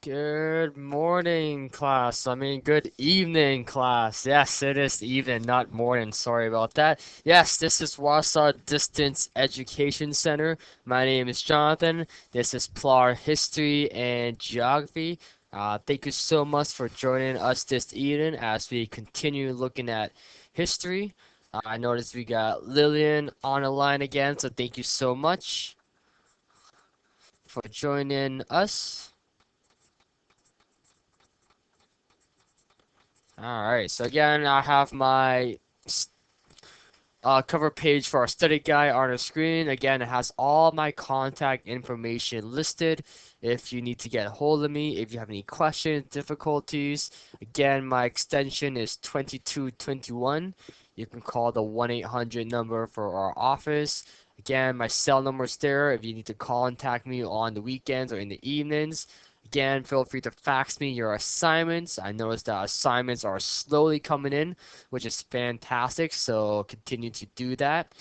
Good morning, class. Good evening, class. Yes, it is evening, not morning. Sorry about that. Yes, this is Warsaw Distance Education Center. My name is Jonathan. This is PLAR History and Geography. Thank you so much for joining us this evening as we continue looking at history. I noticed we got Lillian on the line again, so thank you so much for joining us. Alright, so again, I have my cover page for our study guide on the screen. Again, it has all my contact information listed. If you need to get a hold of me, if you have any questions, difficulties, again, my extension is 2221. You can call the 1-800 number for our office. Again, my cell number is there if you need to contact me on the weekends or in the evenings. Again, feel free to fax me your assignments. I noticed that assignments are slowly coming in, which is fantastic, so continue to do that.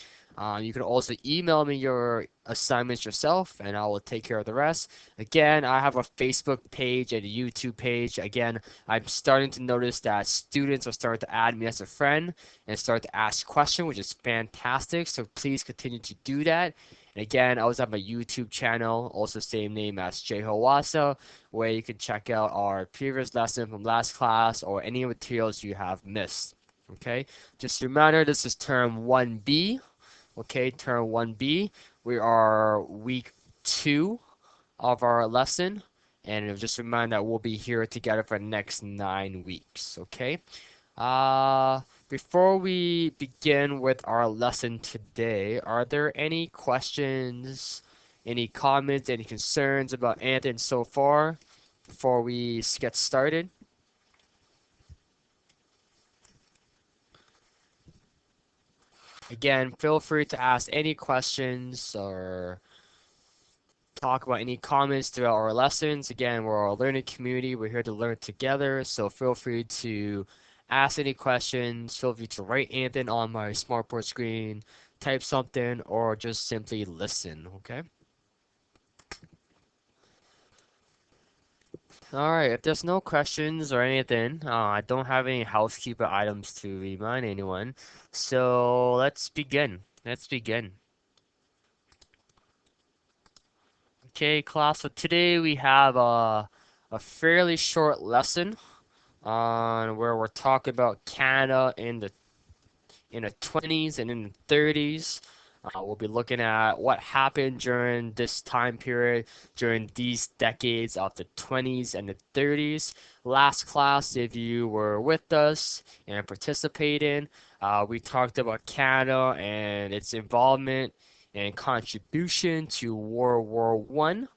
You can also email me your assignments yourself, and I will take care of the rest. Again, I have a Facebook page and a YouTube page. Again, I'm starting to notice that students are starting to add me as a friend and start to ask questions, which is fantastic, so please continue to do that. And again, I also have my YouTube channel, also same name as Wasa, where you can check out our previous lesson from last class or any materials you have missed. Okay, just a reminder, this is term 1B. Okay, term 1B. We are week 2 of our lesson, and just a reminder that we'll be here together for the next 9 weeks. Okay. Before we begin with our lesson today, are there any questions, any comments, any concerns about anything so far before we get started? Again, feel free to ask any questions or talk about any comments throughout our lessons. Again, we're a learning community. We're here to learn together, so feel free to ask any questions. Feel free to write anything on my smartboard screen, type something, or just simply listen, okay? Alright, if there's no questions or anything, I don't have any housekeeper items to remind anyone. So let's begin. Let's begin. Okay, class, so today we have a fairly short lesson on where we're talking about Canada in the 20s and in the 30s. We'll be looking at what happened during this time period, during these decades of the 20s and the 30s. Last class, if you were with us and participating, we talked about Canada and its involvement and contribution to World War One.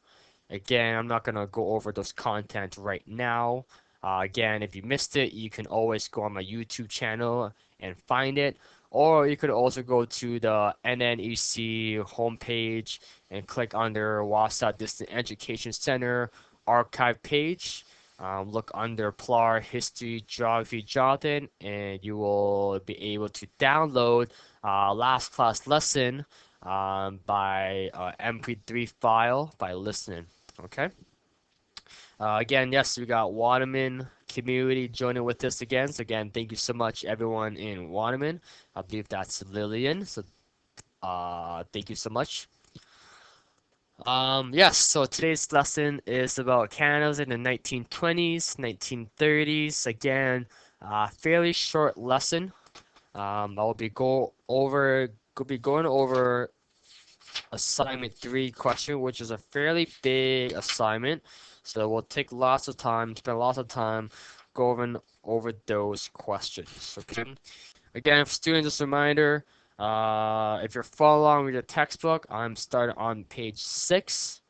Again, I'm not going to go over those content right now. Again, if you missed it, you can always go on my YouTube channel and find it. Or you could also go to the NNEC homepage and click under Wausau Distant Education Center archive page. Look under PLAR History Geography Jonathan, and you will be able to download last class lesson by MP3 file by listening. Okay. Again, yes, we got Waterman community joining with us again. So again, thank you so much, everyone in Waterman. I believe that's Lillian. So thank you so much. Yes, so today's lesson is about Canada in the 1920s, 1930s. Again, fairly short lesson. I'll be going over assignment 3 question, which is a fairly big assignment. So we'll take lots of time, spend lots of time going over those questions. Okay. Again, for students, just a reminder, if you're following along with your textbook, I'm starting on page 6.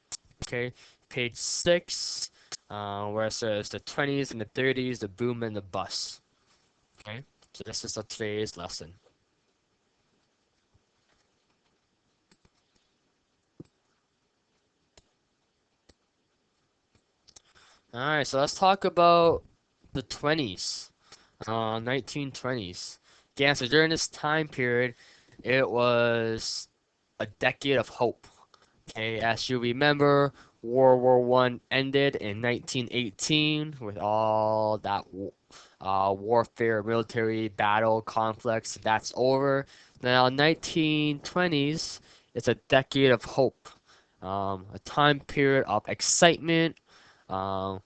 Okay, page 6, where it says the 20s and the 30s, the boom and the bust. Okay, so this is today's lesson. Alright, so let's talk about the 20s, 1920s. Again, so during this time period, it was a decade of hope. Okay, as you remember, World War One ended in 1918 with all that warfare, military battle, conflicts. That's over. Now, 1920s is a decade of hope, a time period of excitement, um,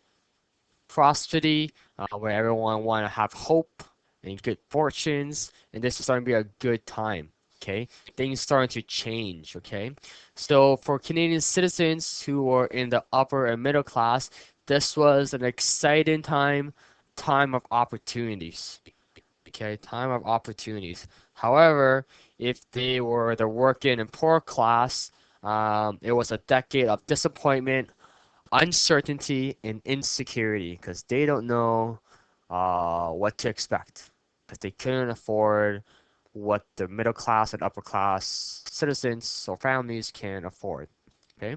prosperity, where everyone want to have hope and good fortunes, and this is starting to be a good time. Okay, things starting to change. Okay, so for Canadian citizens who were in the upper and middle class, this was an exciting time of opportunities. Okay, time of opportunities. However, if they were the working and poor class, it was a decade of disappointment, uncertainty, and insecurity because they don't know what to expect because they couldn't afford what the middle class and upper class citizens or families can afford. Okay,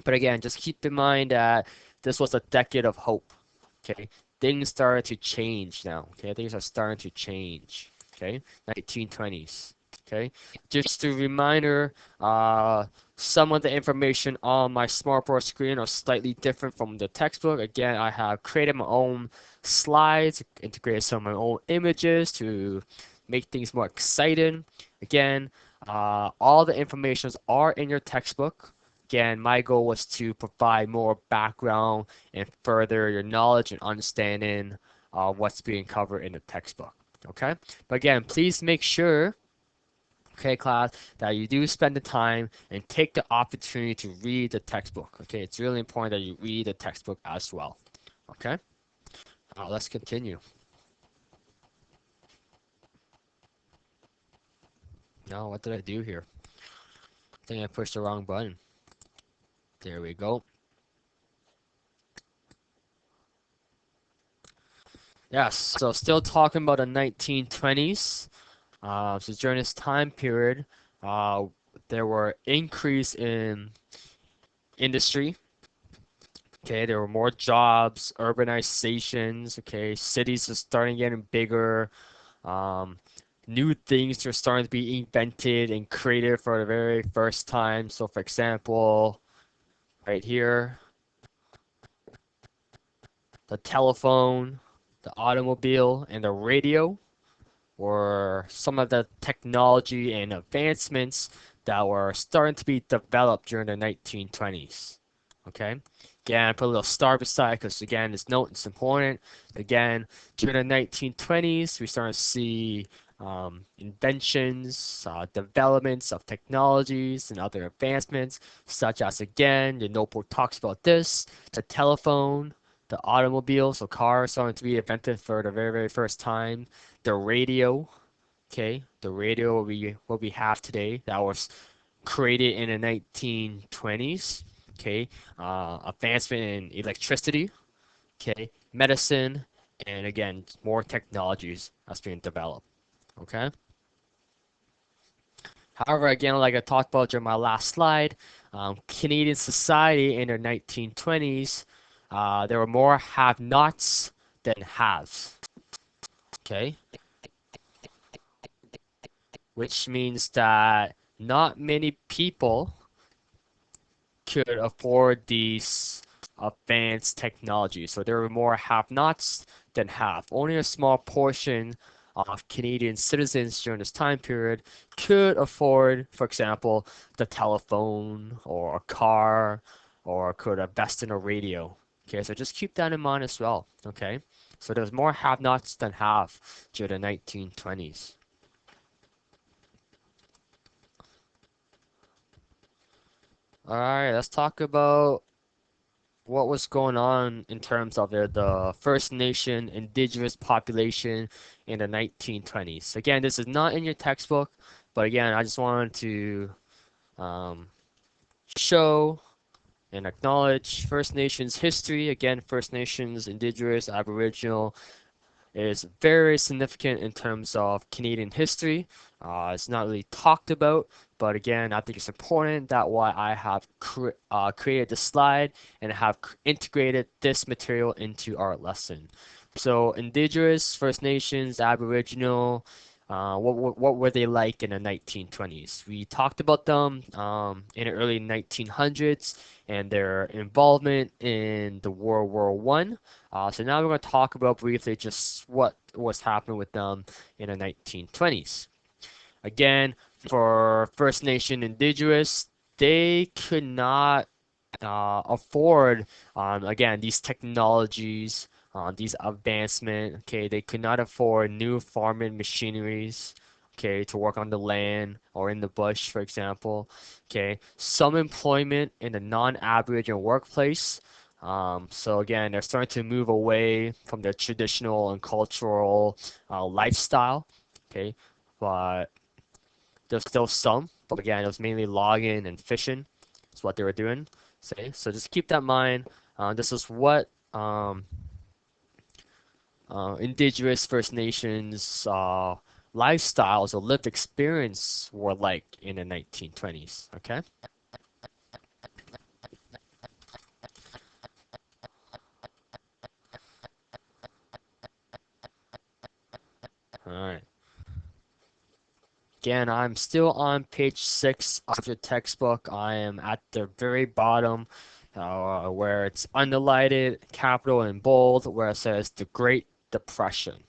but again, just keep in mind that this was a decade of hope. Okay, things started to change now. Okay, things are starting to change. Okay, 1920s. Okay, just a reminder, some of the information on my smartboard screen are slightly different from the textbook. Again, I have created my own slides, integrated some of my own images to make things more exciting. Again, all the informations are in your textbook. Again, my goal was to provide more background and further your knowledge and understanding of what's being covered in the textbook. Okay? But again, please make sure, okay, class, that you do spend the time and take the opportunity to read the textbook. Okay? It's really important that you read the textbook as well. Okay? Let's continue. Now, what did I do here? I think I pushed the wrong button. There we go. Yes, so still talking about the 1920s. So during this time period, uh, there were increase in industry. Okay, there were more jobs, urbanizations. Okay, cities are starting getting bigger. Um, New things are starting to be invented and created for the very first time. So, for example, right here, the telephone, the automobile, and the radio were some of the technology and advancements that were starting to be developed during the 1920s. Okay? Again, I put a little star beside because, again, this note is important. Again, during the 1920s, we started to see inventions, developments of technologies, and other advancements, such as, again, the notebook talks about this, the telephone, the automobile, so cars starting to be invented for the very, very first time, the radio, okay, the radio what we have today that was created in the 1920s, okay, advancement in electricity, okay, medicine, and again, more technologies that's being developed, okay. However, again, like I talked about during my last slide, Canadian society in the 1920s, there were more have-nots than haves, okay, which means that not many people could afford these advanced technologies. So there were more have-nots than have. Only a small portion of Canadian citizens during this time period could afford, for example, the telephone or a car or could invest in a radio. Okay, so just keep that in mind as well. Okay, so there's more have-nots than have during the 1920s. All right, let's talk about what was going on in terms of the First Nation indigenous population in the 1920s. Again, this is not in your textbook, but again, I just wanted to um, show and acknowledge First Nations history. Again, First Nations, Indigenous, Aboriginal, is very significant in terms of Canadian history. It's not really talked about, but again, I think it's important. That's why I have created this slide and have integrated this material into our lesson. So, Indigenous, First Nations, Aboriginal, what were they like in the 1920s? We talked about them in the early 1900s and their involvement in the World War One. So now we're going to talk about briefly just what was happening with them in the 1920s. Again, for First Nation indigenous, they could not afford again these technologies, these advancement. Okay, they could not afford new farming machineries. Okay, to work on the land or in the bush, for example. Okay, some employment in the non-Aboriginal workplace. So again, they're starting to move away from their traditional and cultural lifestyle. Okay, but there's still some, but again, it was mainly logging and fishing. That's what they were doing. So just keep that in mind. This is what indigenous First Nations lifestyles or lived experience were like in the 1920s. Okay. All right. Again, I'm still on page 6 of your textbook. I am at the very bottom where it's underlighted, capital and bold, where it says the Great Depression.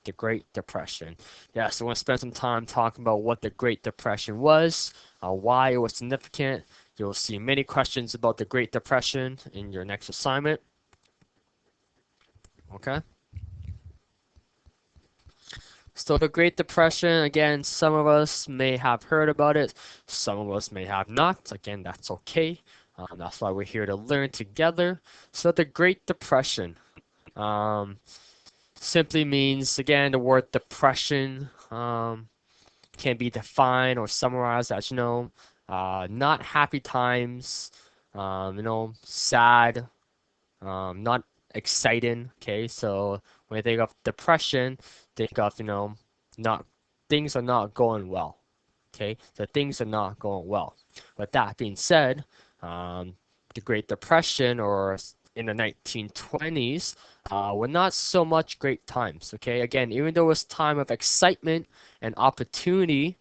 The Great Depression. Yeah, so I want to spend some time talking about what the Great Depression was, why it was significant. You'll see many questions about the Great Depression in your next assignment. Okay? So the Great Depression, again, some of us may have heard about it, some of us may have not. Again, that's okay. That's why we're here to learn together. So the Great Depression um, simply means, again, the word depression can be defined or summarized as, not happy times, sad, not exciting. Okay, so when you think of depression, think of, not things are not going well. Okay, so things are not going well. With that being said, um, the Great Depression or in the 1920s were not so much great times. Okay, again, even though it was time of excitement and opportunity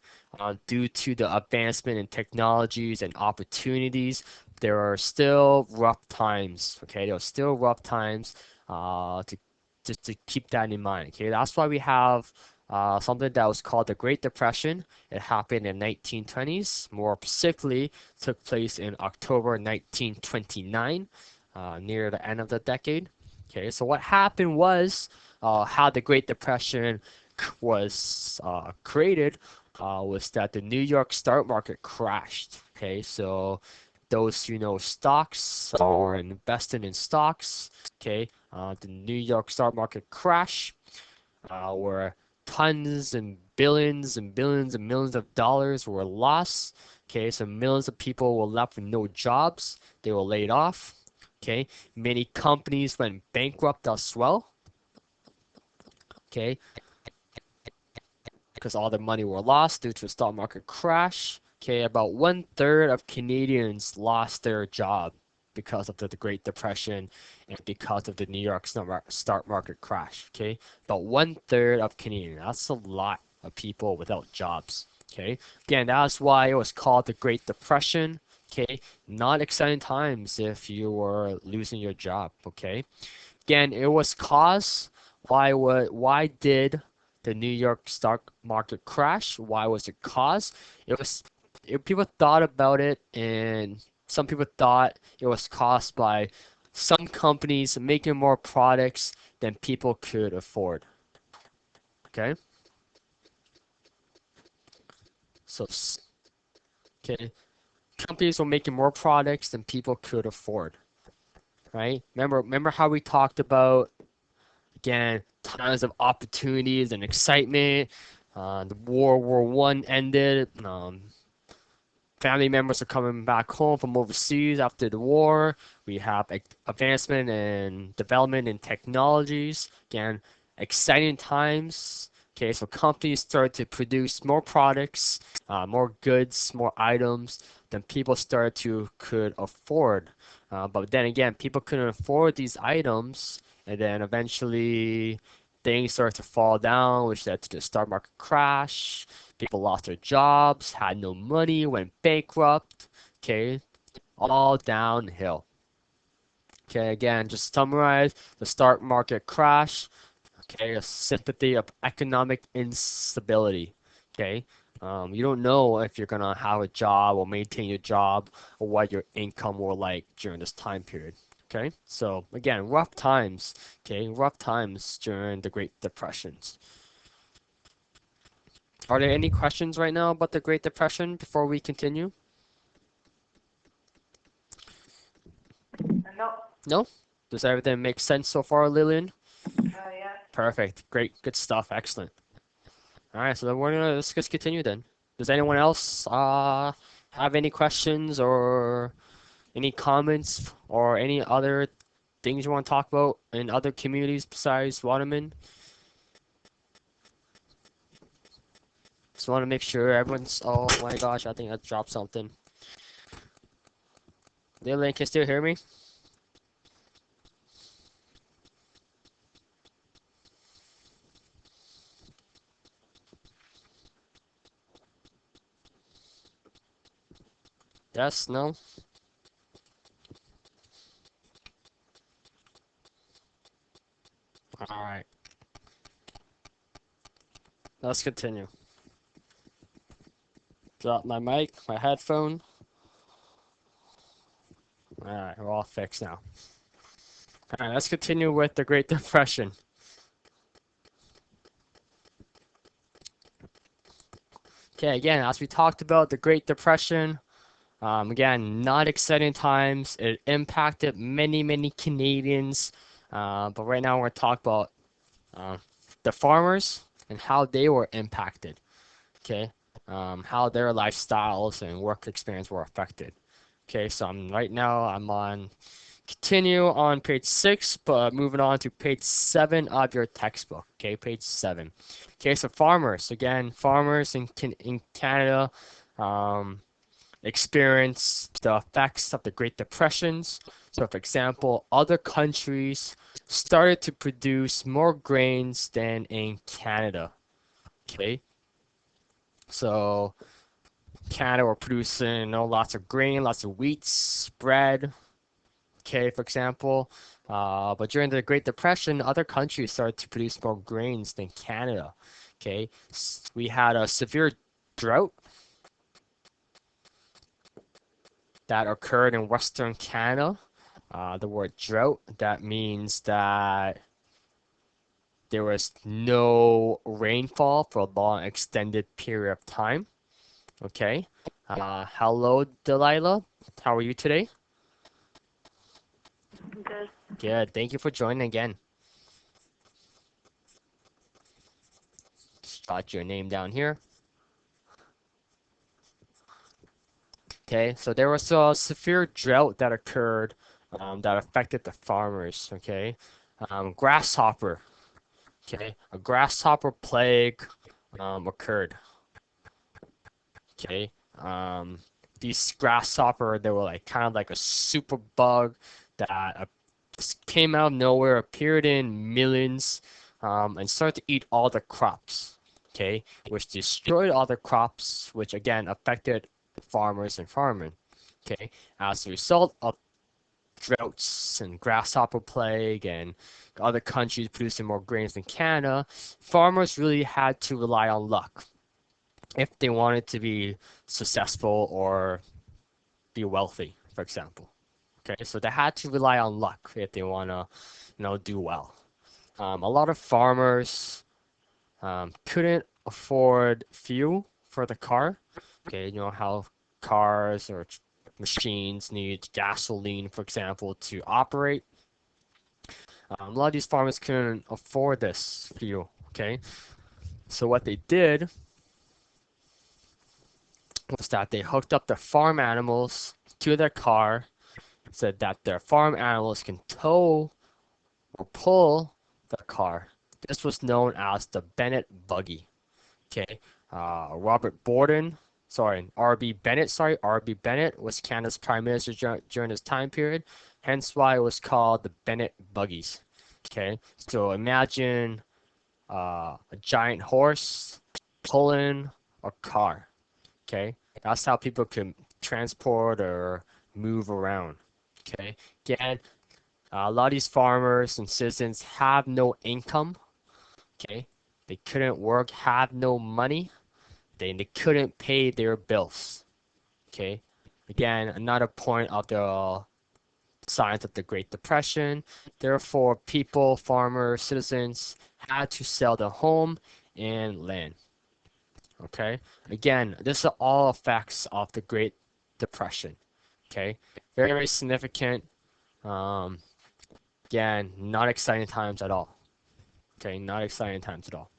due to the advancement in technologies and opportunities, there are still rough times. Okay, there are still rough times. To just to keep that in mind. Okay, that's why we have something that was called the Great Depression. It happened in 1920s. More specifically, took place in October 1929, near the end of the decade. Okay, so what happened was how the Great Depression was created was that the New York stock market crashed. Okay, so those stocks or invested in stocks. Okay, the New York stock market crash, where tons and billions and millions of dollars were lost. Okay, so millions of people were left with no jobs. They were laid off. Okay, many companies went bankrupt as well. Okay, because all their money were lost due to a stock market crash. Okay, about 1/3 of Canadians lost their job because of the Great Depression and because of the New York stock market crash. Okay, about 1/3 of Canadians. That's a lot of people without jobs. Okay, again, that's why it was called the Great Depression. Okay, not exciting times if you were losing your job. Okay, again, it was caused. Why did the New York stock market crash? Why was it caused? It was people thought about it, and some people thought it was caused by some companies making more products than people could afford. Okay, so okay, companies were making more products than people could afford. Right? Remember how we talked about again, tons of opportunities and excitement. The World War One ended. Family members are coming back home from overseas after the war. We have advancement and development in technologies. Again, exciting times. Okay, so companies start to produce more products, more goods, more items than people started to could afford. But then again, people couldn't afford these items, and then eventually things started to fall down, which led to the stock market crash. People lost their jobs, had no money, went bankrupt. Okay, all downhill. Okay, again, just to summarize, the stock market crash. Okay, a sympathy of economic instability. Okay, you don't know if you're gonna have a job or maintain your job or what your income will like during this time period. Okay, so again, rough times. Okay, rough times during the Great Depressions. Are there any questions right now about the Great Depression before we continue? No. No? Does everything make sense so far, Lillian? Yeah. Perfect. Great. Good stuff. Excellent. All right, so then let's just continue then. Does anyone else have any questions or any comments or any other things you want to talk about in other communities besides Waterman? Just want to make sure everyone's. Oh my gosh, I think I dropped something. Lillian, can you still hear me? Yes, no? All right, let's continue. Drop my mic, my headphone. All right, we're all fixed now. All right, let's continue with the Great Depression. Okay, again, as we talked about the Great Depression, again, not exciting times. It impacted many Canadians. But right now we're talking about uh, the farmers and how they were impacted. Okay, how their lifestyles and work experience were affected. Okay, so right now I'm on continue on page 6, but moving on to page 7 of your textbook. Okay, page 7. Okay, so farmers again, farmers in Canada. Um, Experienced the effects of the Great Depressions. So, for example, other countries started to produce more grains than in Canada. Okay, so Canada were producing, lots of grain, lots of wheats, bread. Okay, for example, but during the Great Depression, other countries started to produce more grains than Canada. Okay, we had a severe drought that occurred in Western Canada. The word drought, that means that there was no rainfall for a long extended period of time. Okay. Hello, Delilah. How are you today? Good. Good. Thank you for joining again. Just got your name down here. Okay, so there was a severe drought that occurred that affected the farmers. Okay, grasshopper. Okay, a grasshopper plague occurred. Okay, these grasshopper, they were like kind of like a super bug that came out of nowhere, appeared in millions, and started to eat all the crops. Okay, which destroyed all the crops, which again affected farmers and farming. Okay, as a result of droughts and grasshopper plague and other countries producing more grains than Canada, farmers really had to rely on luck if they wanted to be successful or be wealthy, for example. Okay, so they had to rely on luck if they want to, do well. A lot of farmers couldn't afford fuel for the car. Okay, you know how cars or machines need gasoline, for example, to operate. A lot of these farmers couldn't afford this fuel. Okay, so what they did was that they hooked up the farm animals to their car, said that their farm animals can tow or pull the car. This was known as the Bennett buggy. Okay, Robert Borden, sorry, R.B. Bennett, sorry, R.B. Bennett was Canada's prime minister during this time period, hence why it was called the Bennett buggies. Okay, so imagine a giant horse pulling a car. Okay, that's how people can transport or move around. Okay, again, a lot of these farmers and citizens have no income. Okay, they couldn't work, have no money, they couldn't pay their bills. Okay, again, another point of the signs of the Great Depression. Therefore, people, farmers, citizens had to sell their home and land. Okay, again, this are all effects of the Great Depression. Okay, very, very significant. Um, Again, not exciting times at all. Okay, not exciting times at all.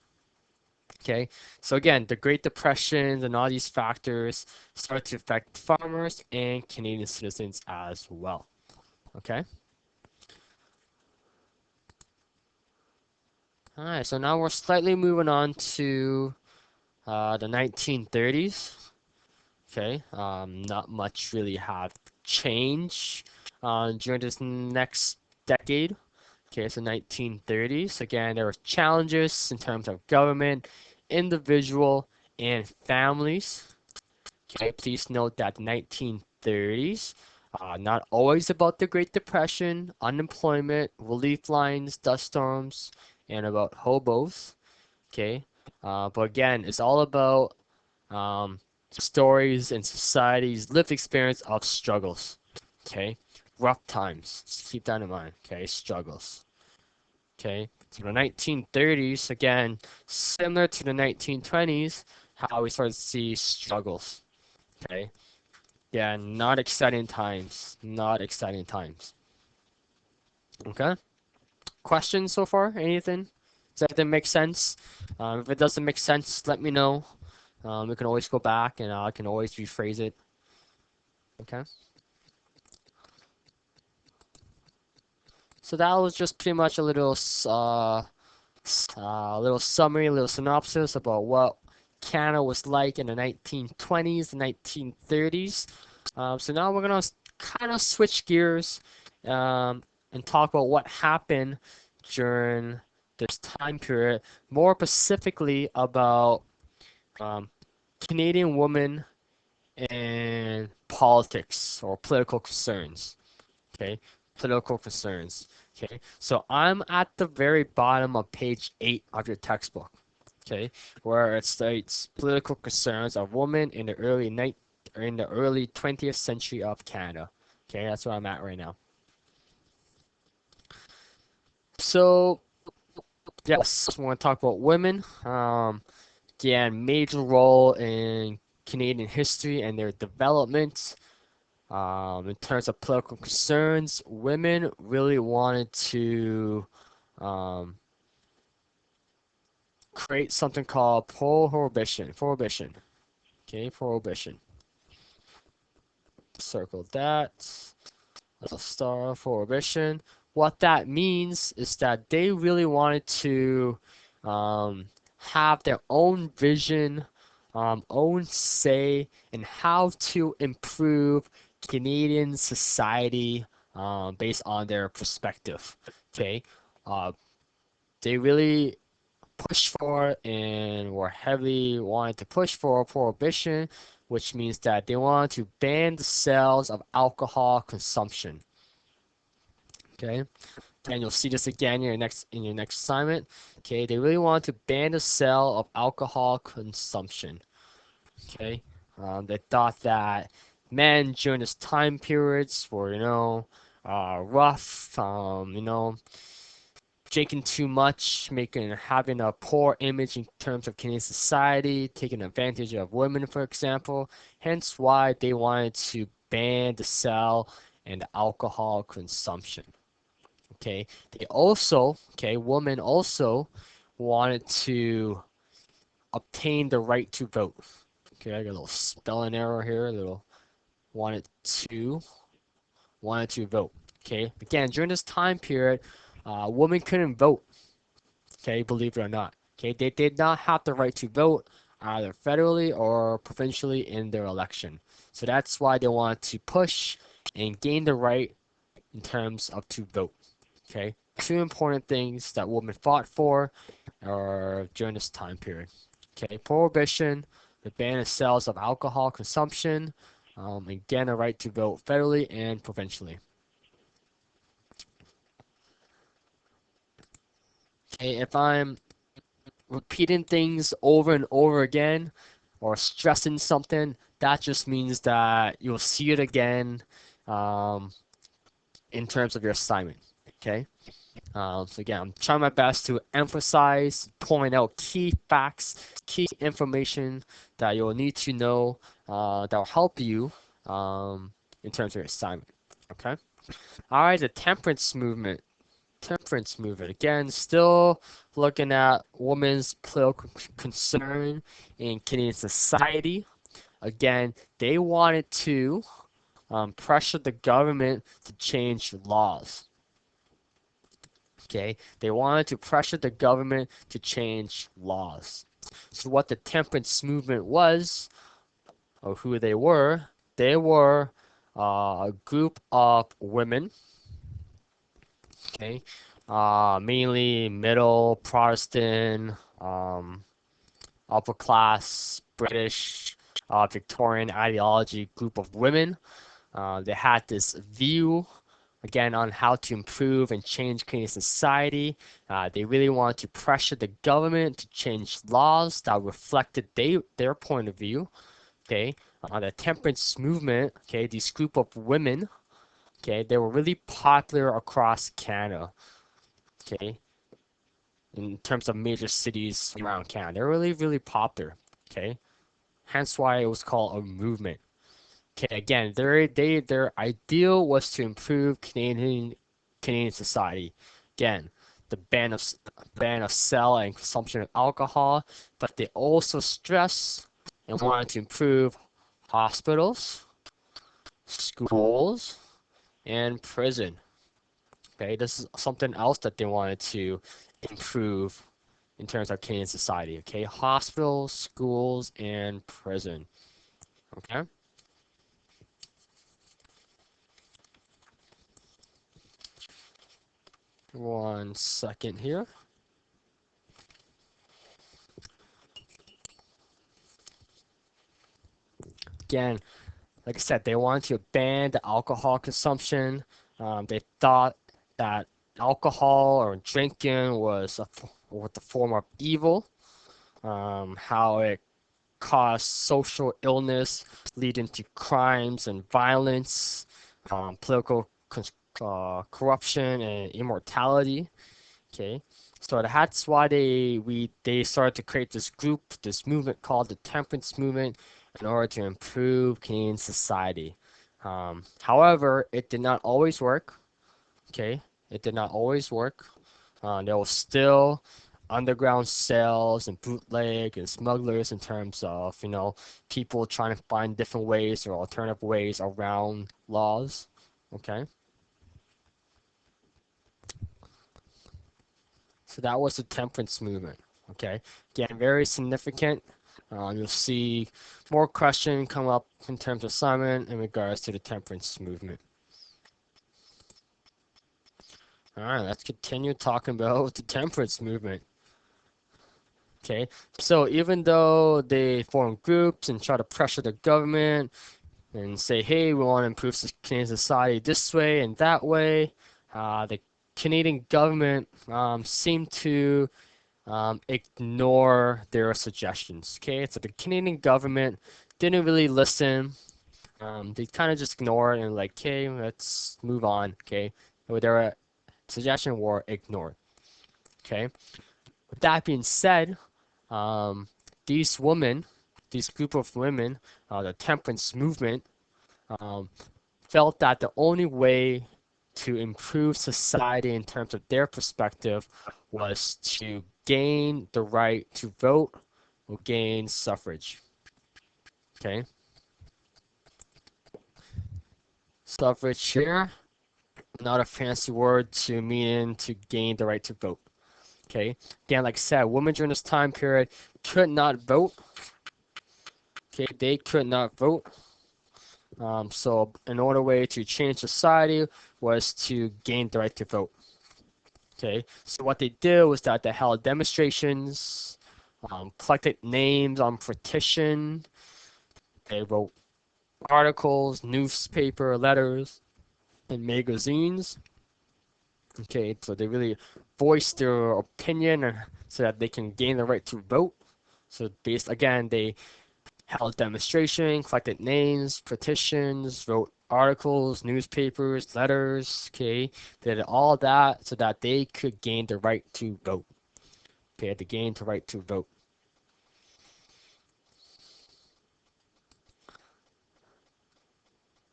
Okay, so again, the Great Depression and all these factors start to affect farmers and Canadian citizens as well. Okay. All right, so now we're slightly moving on to the 1930s. Okay, not much really have changed during this next decade. Okay, so 1930s. Again, there were challenges in terms of government, individual, and families. Okay, please note that 1930s, not always about the Great Depression, unemployment, relief lines, dust storms, and about hobos. Okay, but again, it's all about um, stories and society's lived experience of struggles. Okay, rough times. Just keep that in mind. Okay, struggles. Okay, so the 1930s, again, similar to the 1920s, how we start to see struggles. Okay, yeah, not exciting times. Not exciting times. Okay, questions so far? Anything? Does that make sense? If it doesn't make sense, let me know. We can always go back and I can always rephrase it. Okay. So that was just pretty much a little summary, a little synopsis about what Canada was like in the 1920s, the 1930s. So now we're gonna kind of switch gears and talk about what happened during this time period, more specifically about um, Canadian women and politics or political concerns. Okay, political concerns. Okay, so I'm at the very bottom of page 8 of your textbook. Okay, where it states political concerns of women in the early 20th century of Canada. Okay, that's where I'm at right now. So yes, I want to talk about women. Again, major role in Canadian history and their development. In terms of political concerns, women really wanted to um, create something called prohibition. Prohibition. Okay, prohibition. Circle that. Little star prohibition. What that means is that they really wanted to have their own vision, own say in how to improve Canadian society based on their perspective. Okay, uh, they really pushed for and were heavily wanted to push for prohibition, which means that they wanted to ban the sales of alcohol consumption. Okay, and you'll see this again in your next assignment. Okay, they really want to ban the sale of alcohol consumption. Okay, they thought that men during this time periods were rough, drinking too much, having a poor image in terms of Canadian society, taking advantage of women, for example. Hence why they wanted to ban the sale and the alcohol consumption. Okay, women also wanted to obtain the right to vote. Okay, I got a little spelling error here, a little wanted to wanted to vote. Okay, again, during this time period, women couldn't vote. Okay, believe it or not. Okay, they did not have the right to vote either federally or provincially in their election. So that's why they wanted to push and gain the right in terms of to vote. Okay, two important things that women fought for or during this time period. Okay, prohibition, the ban of sales of alcohol consumption, again, a right to vote federally and provincially. Okay, if I'm repeating things over and over again or stressing something, that just means that you'll see it again um, in terms of your assignment. Okay. So again, I'm trying my best to emphasize, point out key facts, key information that you'll need to know that will help you in terms of your assignment. Okay. All right, the temperance movement. Temperance movement. Again, still looking at women's political concern in Canadian society. Again, they wanted to pressure the government to change laws. Okay, they wanted to pressure the government to change laws. So what the temperance movement was, or who they were a group of women, okay, mainly middle Protestant, upper class British, Victorian ideology group of women. They had this view again on how to improve and change Canadian society. They really wanted to pressure the government to change laws that reflected their point of view. Okay, the temperance movement. Okay, this group of women. Okay, they were really popular across Canada. Okay, in terms of major cities around Canada, they're really really popular. Okay, hence why it was called a movement. Okay, again, their ideal was to improve Canadian society. Again, the ban of sale and consumption of alcohol, but they also stress and wanted to improve hospitals, schools, and prison. Okay, this is something else that they wanted to improve in terms of Canadian society. Okay, hospitals, schools, and prison. Okay. 1 second here. Again, like I said, they wanted to ban the alcohol consumption. They thought that alcohol or drinking was a form of evil. How it caused social illness, leading to crimes and violence, political corruption, and immortality. Okay, so that's why they started to create this group, this movement called the temperance movement, in order to improve Canadian society. However, it did not always work. Okay, it did not always work. There was still underground sales and bootleg and smugglers in terms of people trying to find different ways or alternative ways around laws. Okay. So that was the temperance movement. Okay, again, very significant. You'll see more questions come up in terms of assignment in regards to the temperance movement. All right, let's continue talking about the temperance movement. Okay, so even though they form groups and try to pressure the government and say, hey, we want to improve Canadian society this way and that way, the Canadian government seemed to ignore their suggestions. Okay, so the Canadian government didn't really listen. They kind of just ignored and like, okay, let's move on. Okay, so their suggestions were ignored. Okay, with that being said, um, these women, this group of women, the temperance movement, um, felt that the only way to improve society in terms of their perspective was to gain the right to vote or gain suffrage. Okay? Suffrage here, not a fancy word to mean to gain the right to vote. Okay? Again, like I said, women during this time period could not vote. Okay, they could not vote. So, in order way to change society was to gain the right to vote. Okay, so what they did was that they held demonstrations, collected names on petition, they wrote articles, newspaper, letters, and magazines. Okay, so they really voiced their opinion so that they can gain the right to vote. So based again, they held demonstrations, collected names, petitions, wrote articles, newspapers, letters. Okay, they did all that so that they could gain the right to vote. Okay, to gain the right to vote.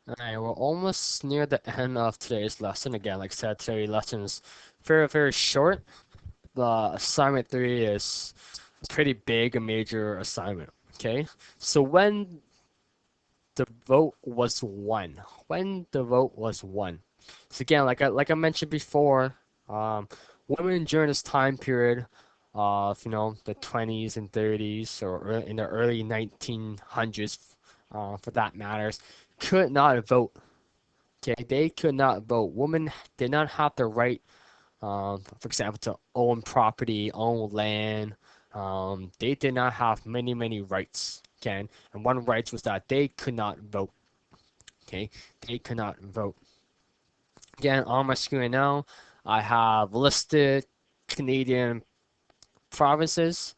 Alright, we're almost near the end of today's lesson. Again, like I said, today's lesson is very, very short. The assignment 3 is a pretty big, a major assignment. Okay, so when the vote was won, So again, like I mentioned before, um, women during this time period of the 20s and 30s or in the early 1900s, for that matters, could not vote. Okay, they could not vote. Women did not have the right, for example, to own property, own land. They did not have many rights. Okay, and one right was that they could not vote. Okay, they could not vote. Again, on my screen now, I have listed Canadian provinces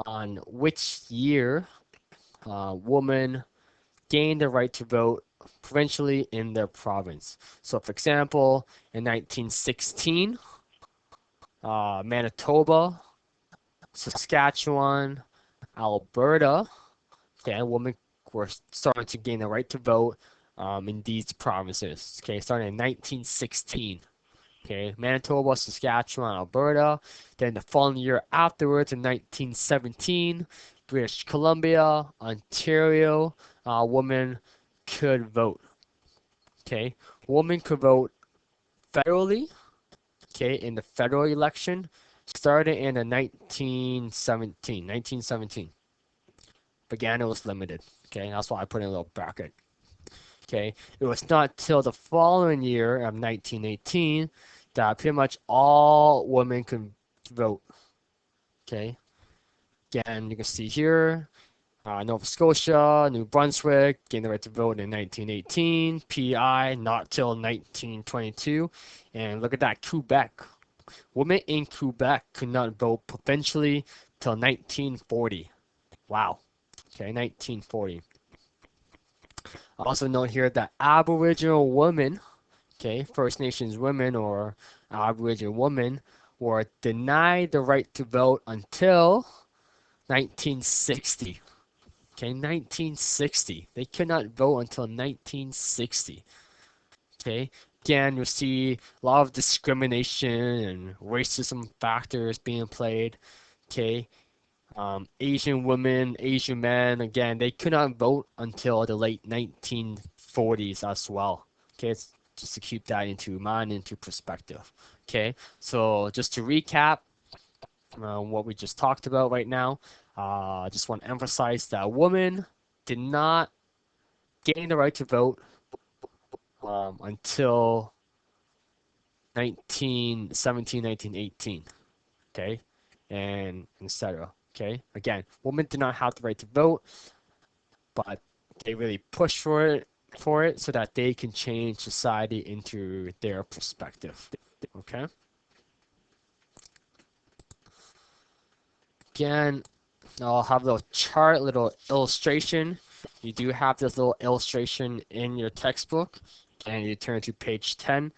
on which year women gained the right to vote provincially in their province. So, for example, in 1916, Manitoba, Saskatchewan, Alberta, okay, women were starting to gain the right to vote in these provinces. Okay, starting in 1916. Okay, Manitoba, Saskatchewan, Alberta. Then the following year afterwards, in 1917, British Columbia, Ontario, women could vote. Okay, women could vote federally. Okay, in the federal election, started in the 1917. Again, it was limited. Okay, that's why I put in a little bracket. Okay, it was not till the following year of 1918 that pretty much all women could vote. Okay, again, you can see here, Nova Scotia, New Brunswick gained the right to vote in 1918. PI not till 1922, and look at that, Quebec. Women in Quebec could not vote provincially till 1940. Wow. Okay, 1940. Also note here that Aboriginal women, okay, First Nations women or Aboriginal women, were denied the right to vote until 1960. Okay, 1960. They could not vote until 1960. Okay, again, you see a lot of discrimination and racism factors being played. Okay, Asian women, Asian men, again, they could not vote until the late 1940s as well. Okay, it's just to keep that into mind, into perspective. Okay, so just to recap what we just talked about right now, I just want to emphasize that women did not gain the right to vote until 1917, 1918. Okay, and etc. Okay, again, women did not have the right to vote, but they really push for it so that they can change society into their perspective. Okay. Again, I'll have a little chart, little illustration. You do have this little illustration in your textbook, and you turn to page 10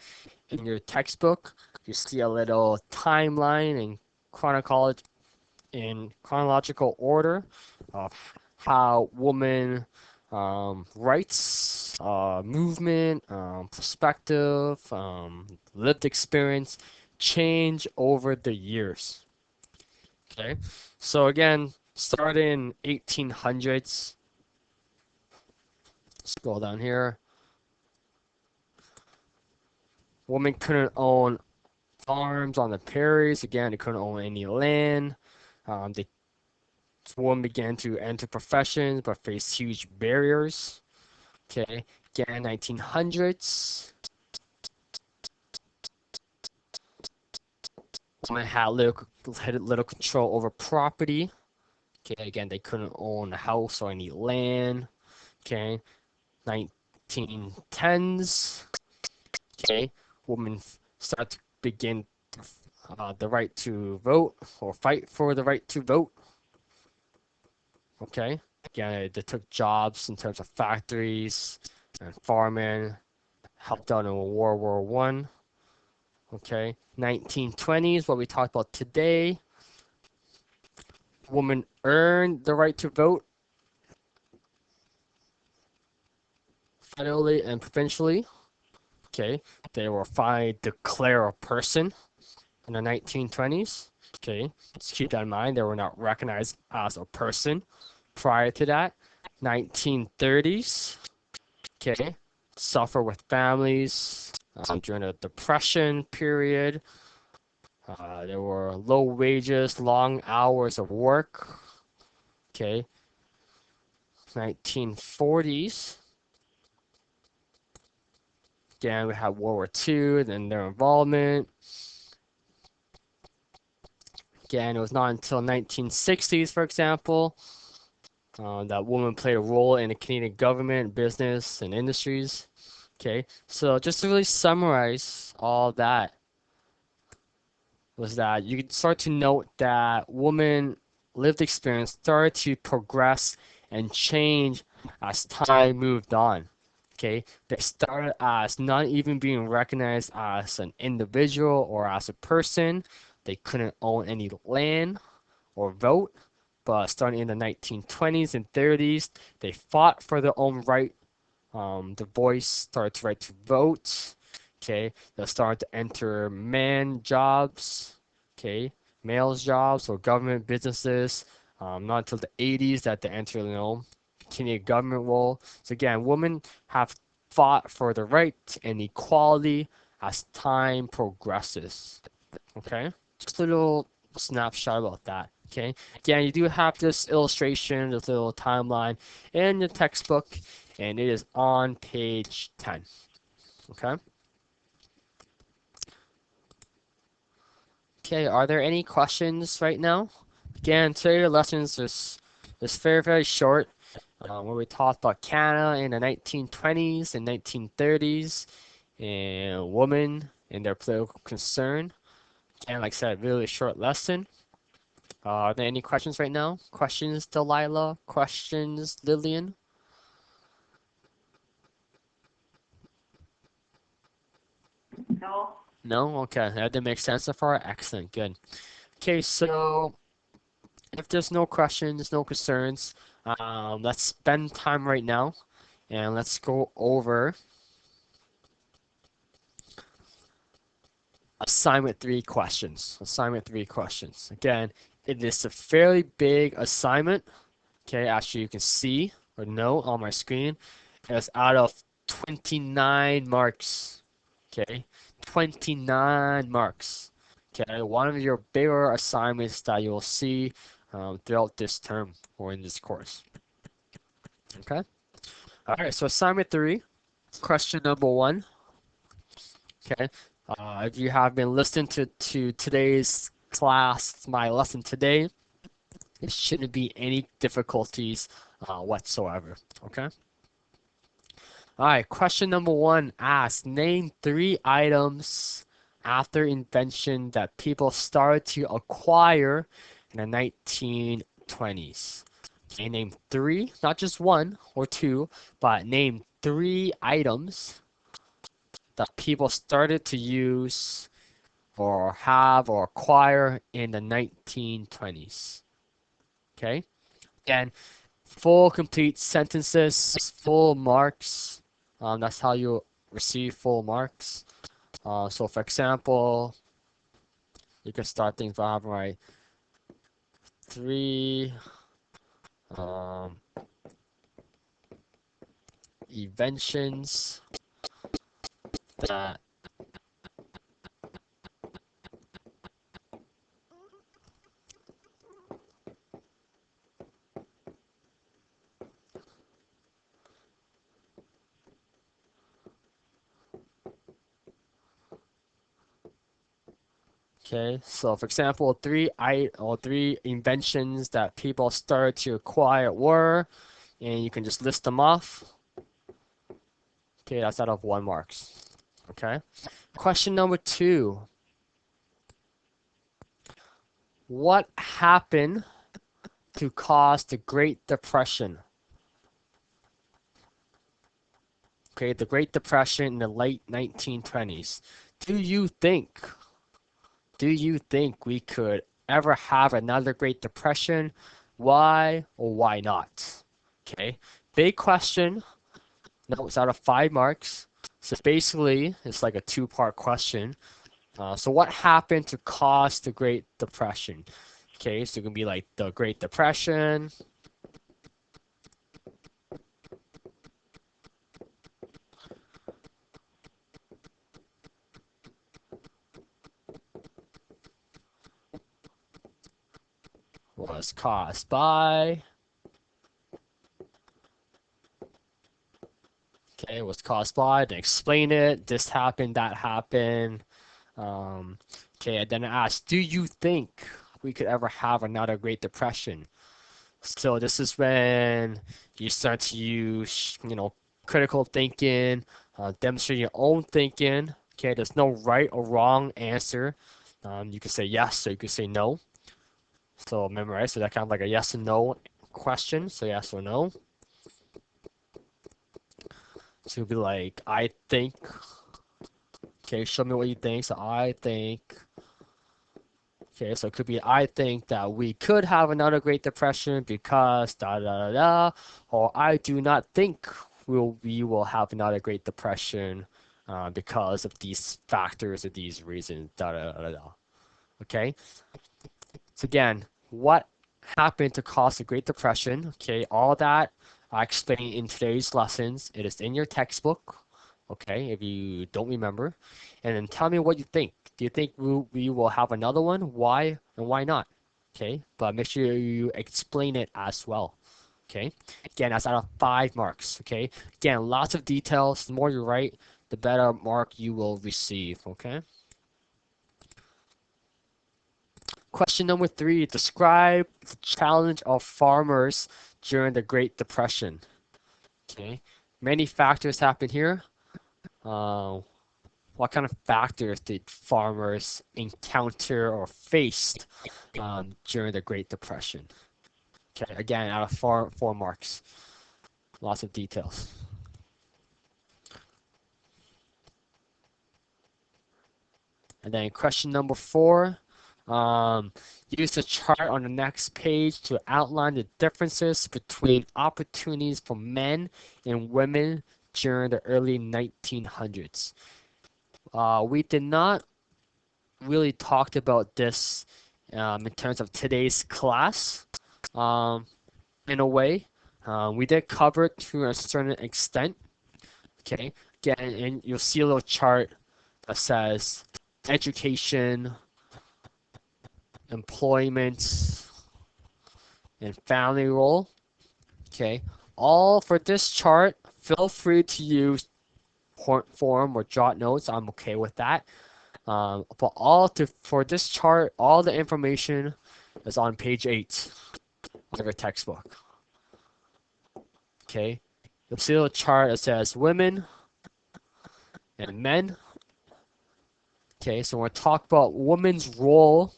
in your textbook. You see a little timeline and chronological in chronological order of how woman rights, movement, perspective, lived experience change over the years. Okay, so again, starting 1800s, scroll down here, women couldn't own farms on the prairies. Again, they couldn't own any land. They women began to enter professions but faced huge barriers. Okay, again, 1900s. Women had little control over property. Okay, again, they couldn't own a house or any land. Okay, 1910s. Okay, women start to begin the right to vote or fight for the right to vote. Okay, again, they took jobs in terms of factories and farming, helped out in World War One. Okay, 1920s, what we talked about today. Women earned the right to vote federally and provincially. Okay, they were finally declare a person in the 1920s. Okay, let's keep that in mind. They were not recognized as a person prior to that. 1930s. Okay, suffer with families during the Depression period. There were low wages, long hours of work. Okay, 1940s. Again, we have World War II, then their involvement. Again, it was not until 1960s, for example, that women played a role in the Canadian government, business, and industries. Okay, so just to really summarize all that, was that you could start to note that women lived experience started to progress and change as time moved on. Okay, they started as not even being recognized as an individual or as a person. They couldn't own any land or vote. But starting in the 1920s and 30s, they fought for their own right. The voice started to right to vote. Okay, they started to enter man jobs. Okay, males jobs or government businesses. Not until the 80s that they enter, Canadian government role. So again, women have fought for the right and equality as time progresses. Okay, just a little snapshot about that. Okay, again, you do have this illustration, this little timeline in the textbook, and it is on page 10. Okay. Okay, are there any questions right now? Again, today's lessons is very short. Where we talked about Canada in the 1920s and 1930s, and women and their political concern. And like I said, really short lesson. Are there any questions right now? Questions, Delilah? Questions, Lillian? No. No? Okay, that did make sense so far. Excellent, good. Okay, so if there's no questions, no concerns, let's spend time right now and let's go over assignment 3 questions. Assignment 3 questions. Again, it is a fairly big assignment. Okay, actually you can see or note on my screen, it's out of 29 marks. Okay, 29 marks. Okay, one of your bigger assignments that you'll see throughout this term or in this course. Okay, all right, so assignment 3, question number 1. Okay, if you have been listening to today's class, my lesson today, there shouldn't be any difficulties whatsoever. Okay. All right, question number 1 asks, name 3 items after invention that people started to acquire in the 1920s. Okay, name 3, not just 1 or 2, but name 3 items that people started to use or have or acquire in the 1920s. Okay, again, full complete sentences, full marks. That's how you receive full marks. So for example, you can start things by having right 3 um, inventions that Okay, so for example, three inventions that people started to acquire were, and you can just list them off. Okay, that's out of 1 marks. Okay. Question number 2. What happened to cause the Great Depression? Okay, the Great Depression in the late 1920s. Do you think, do you think we could ever have another Great Depression? Why or why not? Okay, big question. No, it's out of 5 marks. So basically, it's like a two-part question. So what happened to cause the Great Depression? Okay, so it can be like the Great Depression was caused by, okay, was caused by, then explain it, this happened, that happened. Um, okay, and then I asked, do you think we could ever have another Great Depression? So this is when you start to use, critical thinking, demonstrate your own thinking. Okay, there's no right or wrong answer. You could say yes, or you could say no. So memorize. So that kind of like a yes and no question. So yes or no. So you'll be like, I think. Okay, show me what you think. So I think. Okay, so it could be I think that we could have another Great Depression because da da da da, or I do not think we will have another Great Depression because of these factors or these reasons da da da da. Okay, so again, what happened to cause the Great Depression? Okay, all that I explained in today's lessons. It is in your textbook. Okay, if you don't remember, and then tell me what you think. Do you think we will have another one? Why and why not? Okay, but make sure you explain it as well. Okay, again, that's out of 5 marks. Okay, again, lots of details. The more you write, the better mark you will receive. Okay. Question number 3, describe the challenge of farmers during the Great Depression. Okay, many factors happen here. Uh, what kind of factors did farmers encounter or faced during the Great Depression? Okay, again, out of four marks, lots of details. And then question number 4, um, use the chart on the next page to outline the differences between opportunities for men and women during the early 1900s. We did not really talked about this in terms of today's class. Um, in a way, we did cover it to a certain extent. Okay, again, and you'll see a little chart that says education, employment, and family role. Okay, all for this chart. Feel free to use point form or jot notes. I'm okay with that. But for this chart, all the information is on page 8 of your textbook. Okay, you'll see a chart that says women and men. Okay, so we're talking about women's role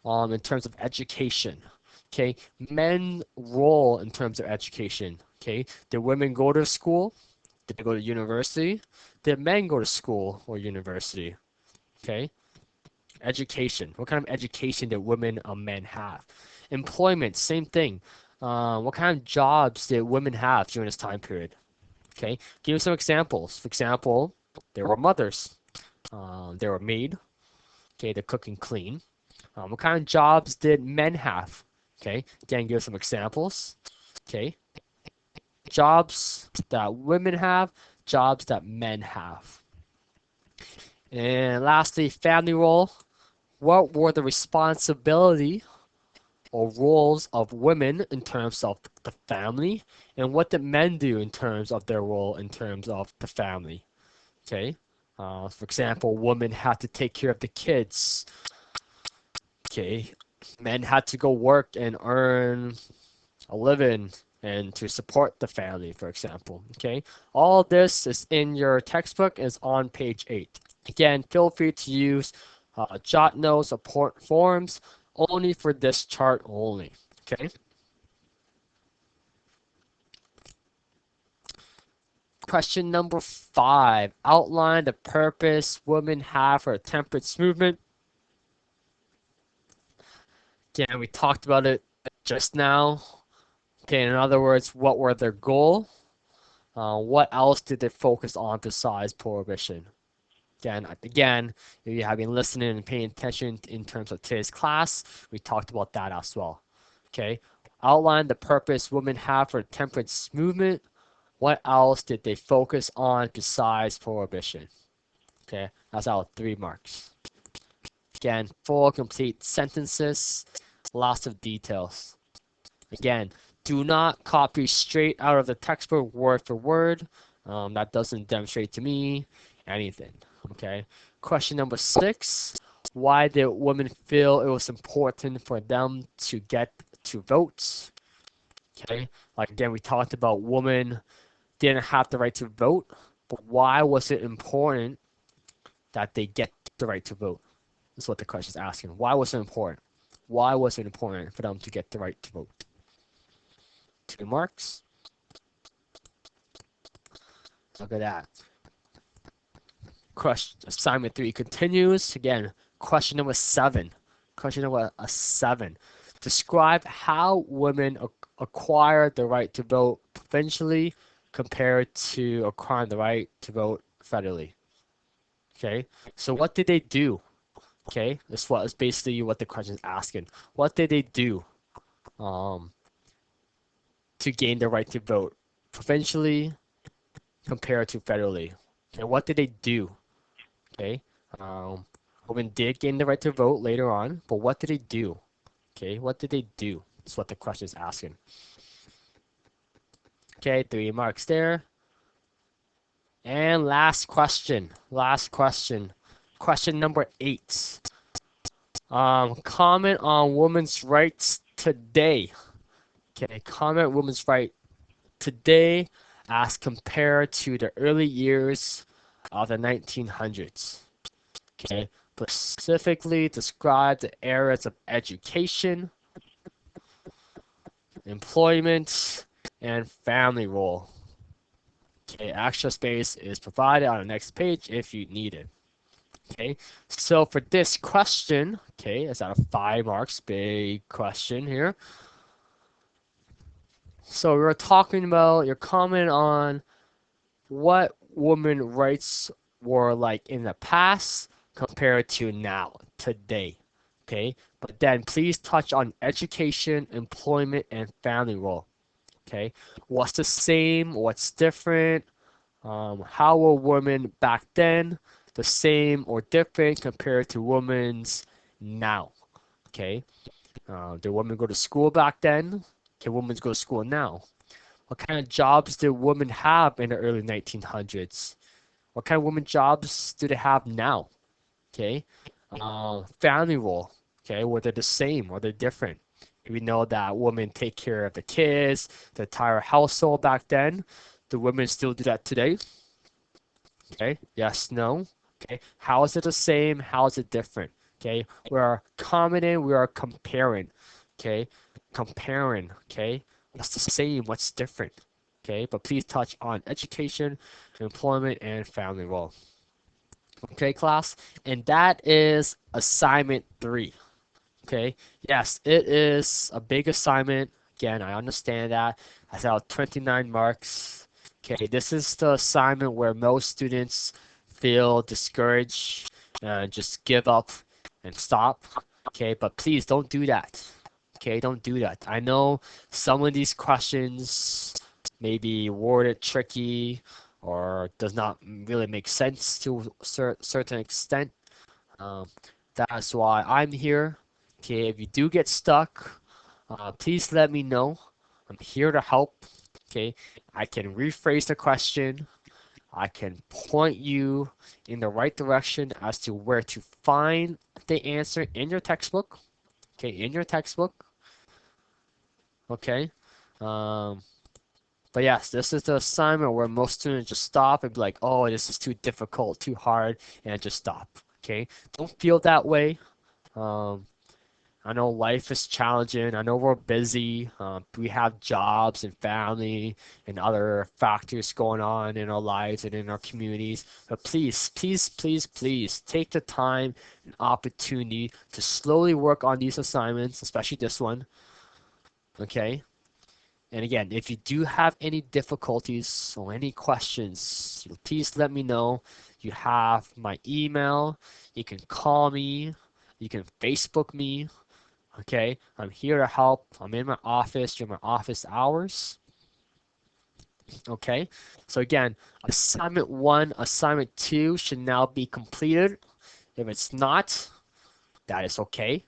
in terms of education. Okay, men's role in terms of education. Okay, did women go to school? Did they go to university? Did men go to school or university? Okay, education. What kind of education did women or men have? Employment, same thing. What kind of jobs did women have during this time period? Okay, give me some examples. For example, they were mothers. They were maid. Okay, they cook and clean. What kind of jobs did men have? Okay, again, give some examples. Okay, jobs that women have, jobs that men have. And lastly, family role. What were the responsibility or roles of women in terms of the family? And what did men do in terms of their role in terms of the family? Okay. For example, women had to take care of the kids. Okay, men had to go work and earn a living and to support the family, for example. Okay, all this is in your textbook, is on page 8. Again, feel free to use jot notes or forms only for this chart only. Okay. Question number 5. Outline the purpose women have for a temperance movement. Again, we talked about it just now. Okay, in other words, what were their goal? What else did they focus on besides prohibition? Again, if you have been listening and paying attention in terms of today's class, we talked about that as well. Okay, outline the purpose women have for the temperance movement. What else did they focus on besides prohibition? Okay, that's our 3 marks. Again, full complete sentences, lots of details. Again, do not copy straight out of the textbook word for word. That doesn't demonstrate to me anything. Okay. Question number 6. Why did women feel it was important for them to get to vote? Okay. Like again, we talked about women didn't have the right to vote, but why was it important that they get the right to vote? That's what the question is asking. Why was it important? Why was it important for them to get the right to vote? 2 marks. Look at that. Question assignment 3 continues. Again, question number 7. Question number 7. Describe how women acquire the right to vote provincially compared to acquiring the right to vote federally. Okay, so what did they do? Okay, this is basically what the question is asking. What did they do um, to gain the right to vote provincially compared to federally? Okay, what did they do? Okay, um, women did gain the right to vote later on, but what did they do? Okay, what did they do? That's what the question is asking. Okay, 3 marks there. And last question. Last question. Question number 8. Comment on women's rights today. Okay, comment women's right today as compared to the early years of the 1900s. Okay, specifically describe the areas of education, employment, and family role. Okay, extra space is provided on the next page if you need it. Okay, so for this question, okay, it's out of 5 marks, big question here. So we were talking about your comment on what women rights were like in the past compared to now, today. Okay, but then please touch on education, employment, and family role. Okay, what's the same? What's different? How were women back then the same or different compared to women's now? Okay, did women go to school back then? Can women go to school now? What kind of jobs did women have in the early 1900s? What kind of women jobs do they have now? Okay, family role. Okay, were they the same or they're different? We know that women take care of the kids, the entire household back then. Do women still do that today? Okay, yes, no. Okay, how is it the same? How is it different? Okay, we are commenting, we are comparing. Okay, comparing. Okay, what's the same? What's different? Okay, but please touch on education, employment, and family role. Okay, class, and that is assignment 3. Okay, yes, it is a big assignment. Again, I understand that. I got 29 marks. Okay, this is the assignment where most students feel discouraged and just give up and stop. Okay, but please don't do that. Okay, don't do that. I know some of these questions may be worded tricky or does not really make sense to a certain extent. Um, that's why I'm here. Okay, if you do get stuck, please let me know. I'm here to help. Okay, I can rephrase the question. I can point you in the right direction as to where to find the answer in your textbook. okay, in your textbook, okay? Um, but yes, this is the assignment where most students just stop and be like, oh, this is too difficult, too hard, and just stop, okay? Don't feel that way. Um, I know life is challenging. I know we're busy. We have jobs and family and other factors going on in our lives and in our communities. But please, please, please, please take the time and opportunity to slowly work on these assignments, especially this one. Okay? And again, if you do have any difficulties or any questions, please let me know. You have my email. You can call me. You can Facebook me. Okay, I'm here to help. I'm in my office during my office hours. Okay, so again, assignment one, assignment two should now be completed. If it's not, that is okay.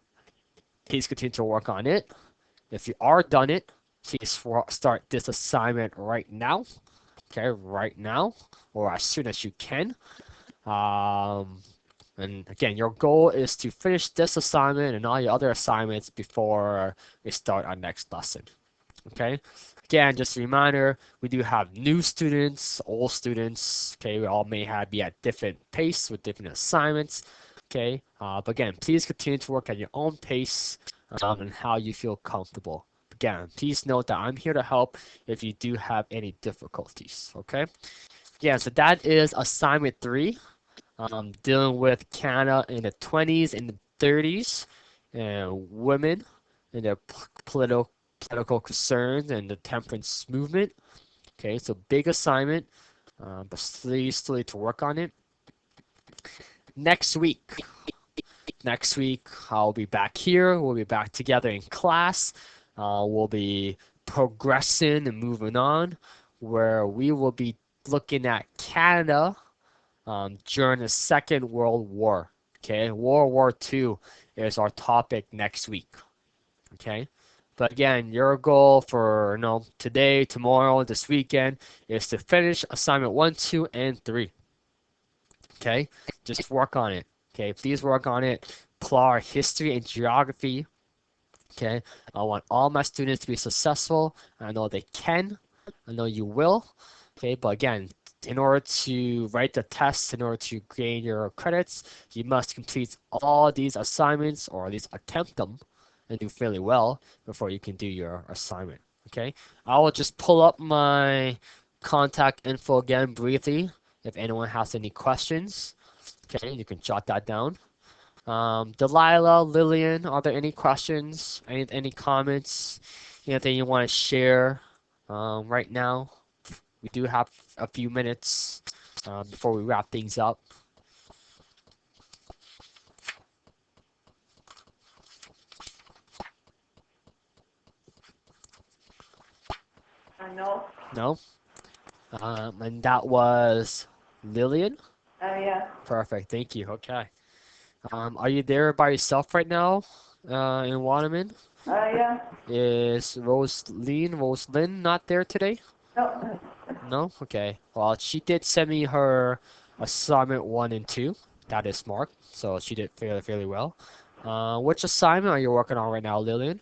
Please continue to work on it. If you are done it, please start this assignment right now. Okay, right now, or as soon as you can. Um, and again, your goal is to finish this assignment and all your other assignments before we start our next lesson. Okay. Again, just a reminder, we do have new students, old students. Okay, we all may have be at different pace with different assignments. Okay, but again, please continue to work at your own pace and how you feel comfortable. Again, please note that I'm here to help if you do have any difficulties. Okay. Yeah, so that is assignment three. Dealing with Canada in the 20s and the 30s, and women and their political concerns and the temperance movement. Okay, so big assignment, but please still need to work on it. Next week, I'll be back here. We'll be back together in class. We'll be progressing and moving on, where we will be looking at Canada during the Second World War. Okay, World War II is our topic next week. Okay, but again, your goal for today, tomorrow, this weekend is to finish assignment one, two, and three. Okay, just work on it. Okay, please work on it. PLAR history and geography. Okay, I want all my students to be successful. I know they can. I know you will. Okay, but again, in order to write the test, in order to gain your credits, you must complete all these assignments or at least attempt them and do fairly well before you can do your assignment. Okay, I will just pull up my contact info again briefly. If anyone has any questions, okay, you can jot that down. Delilah, Lillian, are there any questions? Any comments? Anything you want to share right now? We do have a few minutes before we wrap things up. No. No? And that was Lillian? Yeah. Perfect, thank you. Okay. Are you there by yourself right now in Waterman? Yeah. Is Roslyn not there today? No. No? Okay. Well, she did send me her assignment one and two. That is marked, so she did fairly well. Which assignment are you working on right now, Lillian?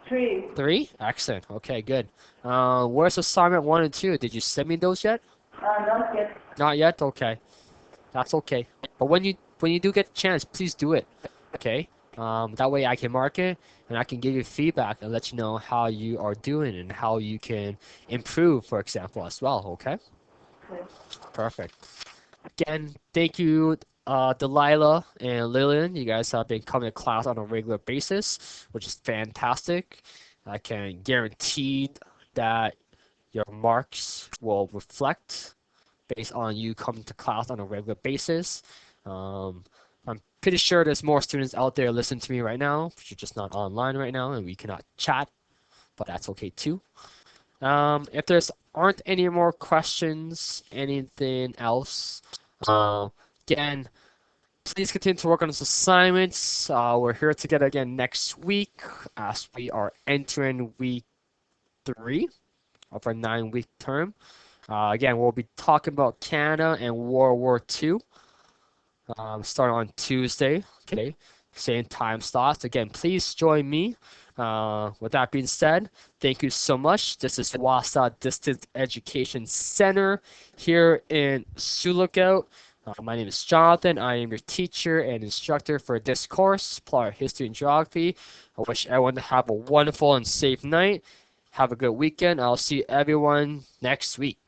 3. Three? Excellent. Okay, good. Where's assignment one and two? Did you send me those yet? Not yet. Not yet? Okay. That's okay. But when you do get a chance, please do it. Okay? That way I can mark it and I can give you feedback and let you know how you are doing and how you can improve, for example, as well. Okay? Okay. Perfect. Again, thank you, Delilah and Lillian. You guys have been coming to class on a regular basis, which is fantastic. I can guarantee that your marks will reflect based on you coming to class on a regular basis. Um, I'm pretty sure there's more students out there listening to me right now, but you're just not online right now and we cannot chat, but that's okay too. If there's aren't any more questions, anything else, uh, again, please continue to work on those assignments. We're here together again next week as we are entering week three of our 9-week term. Again, we'll be talking about Canada and World War II, starting on Tuesday. Okay, same time slots. Again, please join me. With that being said, thank you so much. This is Wausau Distance Education Center here in Sioux Lookout. My name is Jonathan. I am your teacher and instructor for this course, PLAR History and Geography. I wish everyone to have a wonderful and safe night. Have a good weekend. I'll see everyone next week.